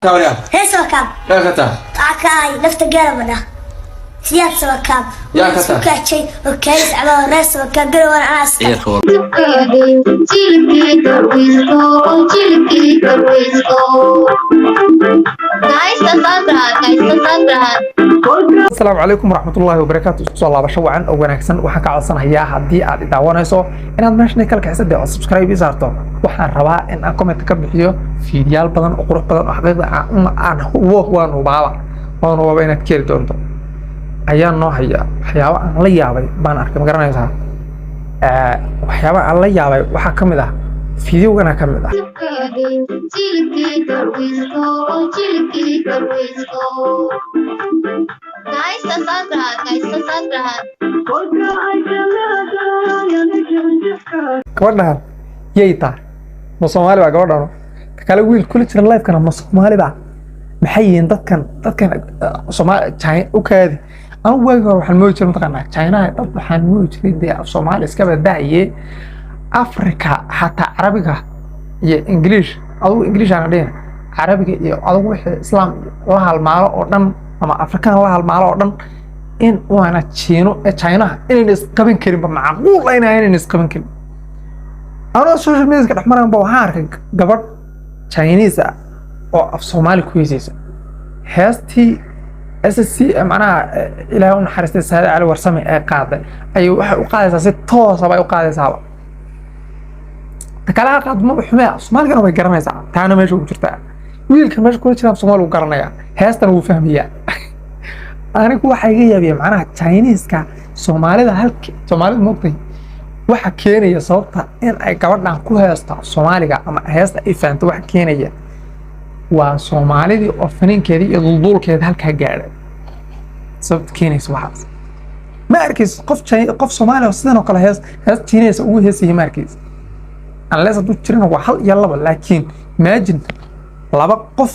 تاوريا هيس وكاب يا كتا عكاي لفت قلبنا سياسة وكاب يا كتا كاتشي وكيس على راس وكاب قلبنا عاس السلام عليكم ورحمة الله وبركاته. سؤال الله بشوعا أو ونكسن وحكى عصنا هي هدي عاد دعوانيسو إن هذا ماشي نكال كحسد أو سبسكرايب يزارتو وحنا ربا إن أكم تكبحيو فيديال بدن وقروح بدن وحقيقة عن هو وانو بابا إنك كيري دونتو أيان نوع هي حياوة عن ليابي بان أركي مقرنا يسا وحياوة عن ليابي وحكم ده فيديو كنا كم ده gabadhan yay tahay ma Soomaali baa gabadhan kala wiil kula jira live kana ma Soomaali baa maxay yihiin dadkan Soomaali China u kaadi aan waagi hore waxaan mooy jiray mataqaanaa China dad waxaan mooy jiray dee Soomaali iska badaaye Afrika hatta Arabiga iyo English adigu English aan dheen Arabiga iyo adigu wixii Islaam la halmaalo oo dhan ama Afrikaan la halmaalo oo dhan in waana China inay isqaban karin ba macquul inay isqaban karin أنا social media كده حمران بوهارك قبل Chinese أو في Somali كويسة هستي SSC معناها إلى هون حرست السهل على ورسمي قاعدة أي وقاعدة ست توصل أي وقاعدة صعبة تكلها قاعد ما بحماء Somali كانوا بيقرنوا صعب تانا ما يشوف جرتها ويل كمان كل شيء في Somali وقرناه هست أنا وفهمية أنا كوا حاجة يبي معناها Chinese كا Somali ده هلك Somali مقطعي waxa keenaya sababta in ay gabadhan ku heesto Soomaaliga ama heesta ay faanto waxa keenaya waa Soomaalidii oo faninkeedii iyo duldulkeeda halka gaaray sababta keenaysa waxaas ma arkiis qof Soomaali oo sidoo kale hees Chinese ugu heesay ma arkiis unless adu jirana waa hal iyo laba laakiin imagine laba qof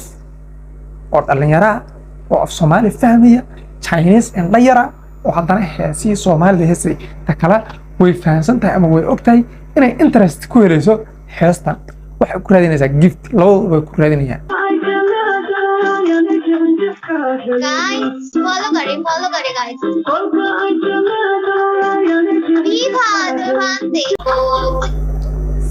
oo dhalinyaro oo af Soomaali fahmaya Chinese in dhayara oo haddana heesii Soomaalida heesay takala way fahansantahay ama way ogtahay inay interest ku helayso heesta waxa ku raadinaysaa gift labadaba way ku raadinayaan guys follow kare guys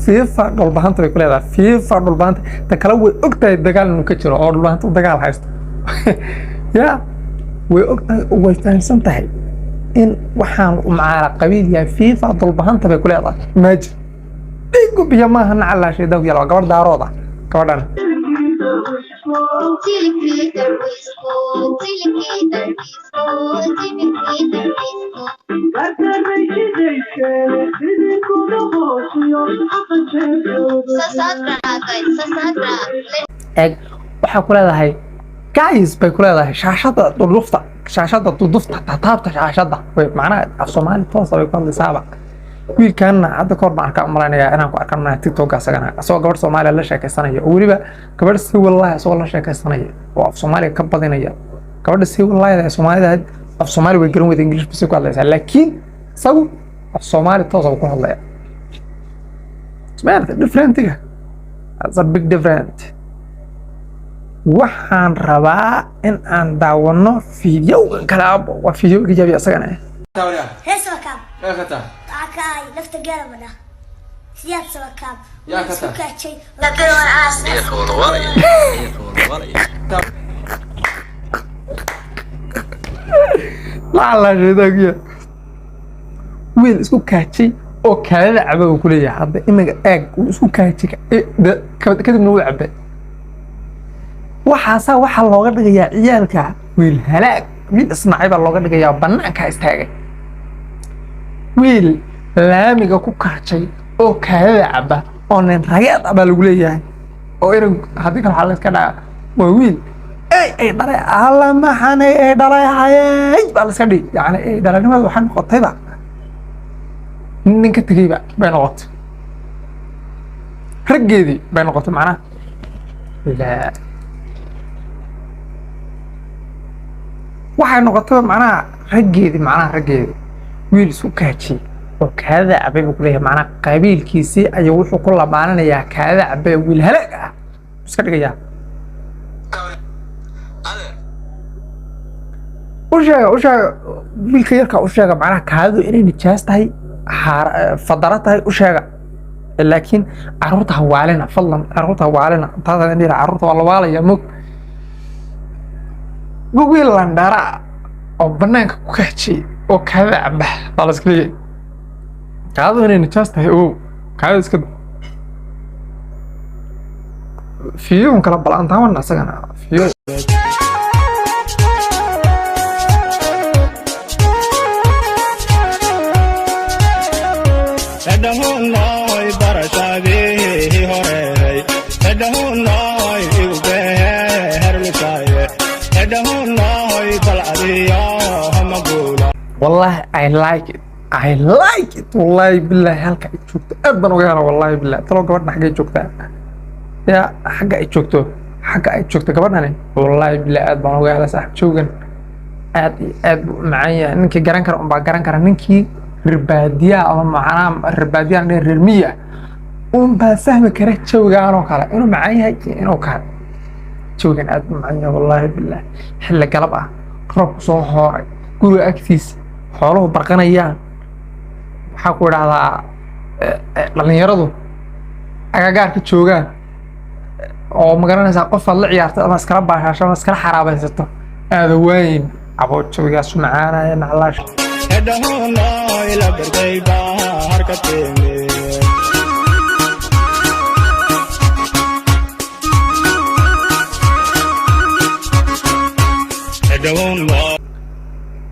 FIFA dhulbahanta way ku leedahay FIFA dhulbahanta ta kale way ogtahay dagaal inuu ka jiro oo dhulbahanta dagaal haysto ya way ogtahay way fahansantahay in waxaan macaara qabiil yahay FIFA dhulbahanta bay ku leedahay imagine dhigu biyo maaha nacala sheedaw yalo gabadh daarooda gabadhan waxaa ku leedahay guys bay ku leedahay shaashada dulufta shaashada dudufta taabta shaashada way macnaha af Soomaali toos ay ku hadlaysaa wiilkan hadda kor baan ka umaleynaya inaan ku arkaan TikTok asagana asoo gabadh Soomaali la sheekaysanaya oo waliba gabadh si wallahi asoo la sheekaysanaya oo af Soomaali ka badinaya gabadh si wallahi Soomaalida af Soomaali way garan wada English bis ku hadlaysaa laakiin sabu af Soomaali toos ku hadlaya smart differentiga that's a big difference waxaan rabaa in aan daawano video kala waa video ijabi asagana تاوريا هيس وكاب يا كتا عكاي لفت قلبنا سياسة وكاب يا كتا كاتشي وقلبنا عاس la sheedagiya wiil isku kaajay oo kala cabay ku leeyahay hadda imiga eeg uu isku kaajay kadibna uu cabay waxa looga dhigayaa ciyaalka wiil halaag wiil isnacay baa looga dhigayaa banaanka istaagay wiil laamiga ku kaajay oo kala caba oo nin ragad aba lagu leeyahay oo in hadii kale xal iska dhaca waa wiil ay dhalay alla maxanay ay dhalay hayay bal iska dhig yani ay dhalanimada waxaan noqotayba ninka tagayba bay noqotay raggeedii bay noqotay macnaha la waxay noqotay macnaha raggeedii wiil isku kaajay oo kaada cabay buu leeyahay macnaha qabiilkiisii ayuu wuxuu ku labaananayaa kaada cabay wiil halaag ah iska dhigaya وشاga wiilka yarka u sheega macnaha kaadu inay nijaas tahay fadara tahay u sheega laakiin caruurta hawaalina fadlan caruurta hawaalina taada indira caruurta waa la waalaya mug wiil landara oo banaanka ku kaxjay oo kaada camba baa la iska leeyahay kaadu inay nijaas tahay oo kaadu iska fiyoon kala balantaan asagana fiyo والله I like it والله بالله هلك جوجت أبدا ويانا والله بالله تلو قبرنا حاجة جوجتها يا حاجة جوجتو حاجة جوجت قبرنا والله بالله أبدا ويانا صاحب شوقن أد معايا إنك جران كر أم بعجران كر إنك ربادية أو معنا ربادية عن الرمية وبفهم كره شوقانو كلا إنه معايا إنه كان شوقن أد معايا والله بالله حل قلبه رب صهاري قولوا أكتيس xooluhu barqanayaan waxaa ku idhahdaa dhalinyaradu agagaarka joogaan oo magaranaysaa qof aad la ciyaarto ama iskala baashaasho ama iskala xaraabaysato aada waayin caboojawigaas u macaanaya naclaash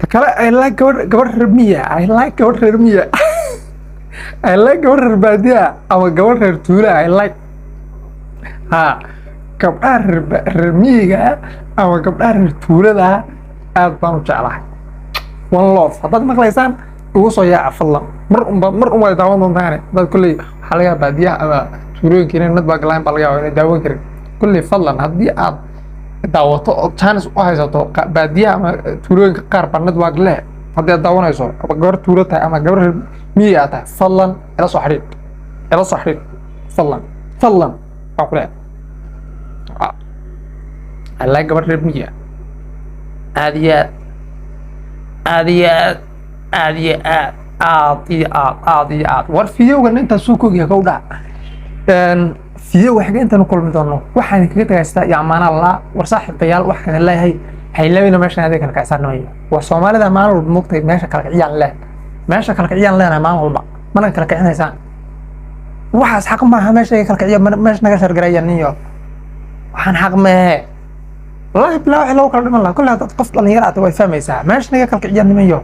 kale I like gabadh reer miya I like gabadh reer miya I like gabadh reer baadiya ama gabadh reer tuula I like gabdhaha reer miyiga ama gabdhaha reer tuulada aad baan u jeclahay one love haddaad maqlaysaan ugu soo yaaca fadlan mar un way daawan doontaane dad kulley waxaa laga baadiyaha ama tuulooyinka inay nadbaa galaan baa laga yaaba inay daawan karin kulley fadlan haddii aad daawato oo chance u haysato baadiyaha ama tuulooyinka qaar baa network leh haddii aad daawanayso ama gabar tuulo tahay ama gabar miyi aad tahay fadlan ila soo xidhiidh fadlan waan ku leeyahay alla gabar reer miyi aad iyo aad war fiyowgan intaa soo koogiya ka u dhac fiyo waxga intaan kulmi doono waxaan kaga tagaystaa iyo amaana la war saaxiibayaal waxaan leeyahay haylawina meeshan adeeg kala kacsanayo war Soomaalida maalin walba mugtay meesha kala kiciyaan leena maalin walba mana kala kicinaysaan waxaas xaq ma aha meesha kala kiciyo meesha naga shargarayaan iyo waxaan xaq ma aha wallahi bilaa wax loo kala dhiman la kulli dad qof dhalinyaro ah way fahmaysaa meesha naga kala kiciyaan nimayo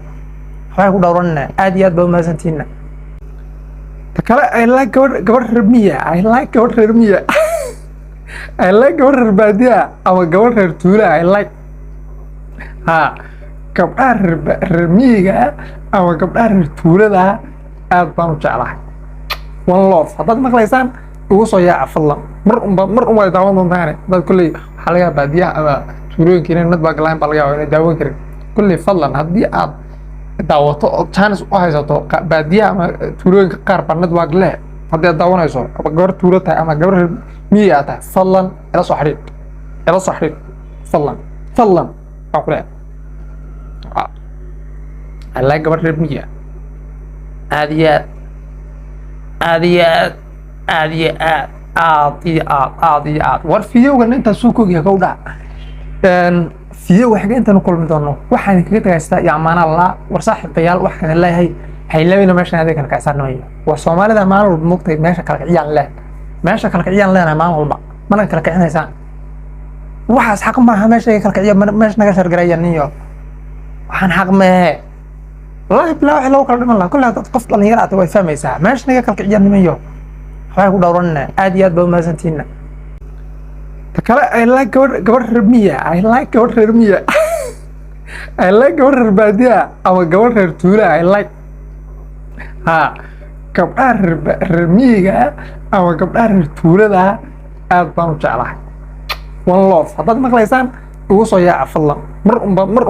waxay ku dhawranna aad iyo aad baa maasantiina kale I like gabadh reer miya I like gabadh reer miya I like gabadh reer baadiya ama gabadh reer tuula I like gabdhaha reer miyiga ama gabdhaha reer tuulada aad baan u jeclahay one love haddaad maqlaysaan ugu soo yaaca fadlan mar un way daawan doontaane dad kulley waxaa laga baadiyaha ama tuulooyinka inay nadbaa galaan baa laga yaaba inay daawan karin kulley fadlan haddii aad daawato oo chance u haysato baadiyaha ama tuulooyinka qaar baa network leh haddii aad daawanayso ama gabar tuulo tahay ama gabar reer miyi aad tahay fadlan ila soo xidhiidh fadlan waan ku leeyahay alla gabar reer miyi aad iyo aad war fiyowgan intaa soo koogiya ka u dhac fiyo waxga intaan kulmi doono waxaan kaga tagaystaa iyo amaana la war saaxiibayaal waxaan leeyahay haylawina meeshan adeeg kala kacsanayo war Soomaalida maalin walba mugtay meesha kala kiciyaan leena maalin walba mana kala kicinaysaan waxaas xaq ma aha meesha kala kiciyo meesha naga shargarayaan iyo waxaan xaq ma aha wallahi bilaa wax loo kala dhiman la kulli dad qof dhalinyaro ah way fahmaysaa meesha naga kala kiciyaan nimayo waxay ku dhawranna aad iyo aad baa maasantiina kale I like gabadh reer miya I like gabadh reer miya I like gabadh reer baadiya ama gabadh reer tuula I like gabdhaha reer miyiga ama gabdhaha reer tuulada aad baan u jeclahay one love haddaad maqlaysaan ugu soo yaaca fadlan mar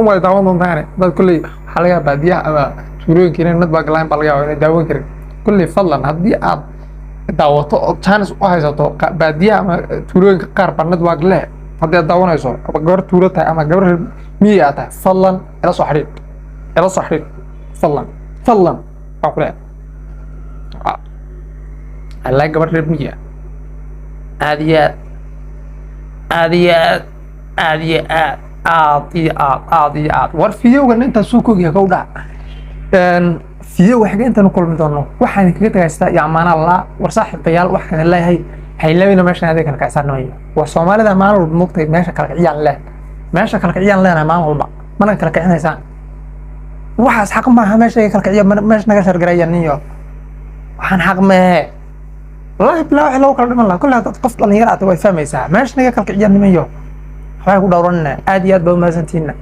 un way daawan doontaane dad kulley waxaa laga baadiyaha ama tuulooyinka inay nadbaa galaan baa laga yaaba inay daawan karin kulley fadlan haddii aad daawato oo chance u haysato baadiyaha ama tuulooyinka qaar baa network leh haddii aad daawanayso ama gabar tuulo tahay ama gabar reer miyi aad tahay fadlan ila soo xidhiidh fadlan waan ku leeyahay alla gabar reer miyi aad iyo aad war fiyowgan intaa soo koogiya kow dhac fiyow xaga intaanu kulmi doono waxaan kaga tagaystaa iyo ammaana laa war saaxiibayaal waxaan leeyahay haylawina meeshan adee kala kacsaanamayo war soomaalida maalin walba moogtay meesha kala kiciyaan leenahay maalin walba mana kala kicinaysaan waxaas xaq maaha meesha kala kiciya meesha naga shargareeyan iyo waxaan xaq mehe والله بلا واحد لو كان الله كلها قفط اللي يرى توي فهميسها ماشي نيجا كلك عيان نميو waxay ku dhawranna aad iyo aad baa u mahadsantihiin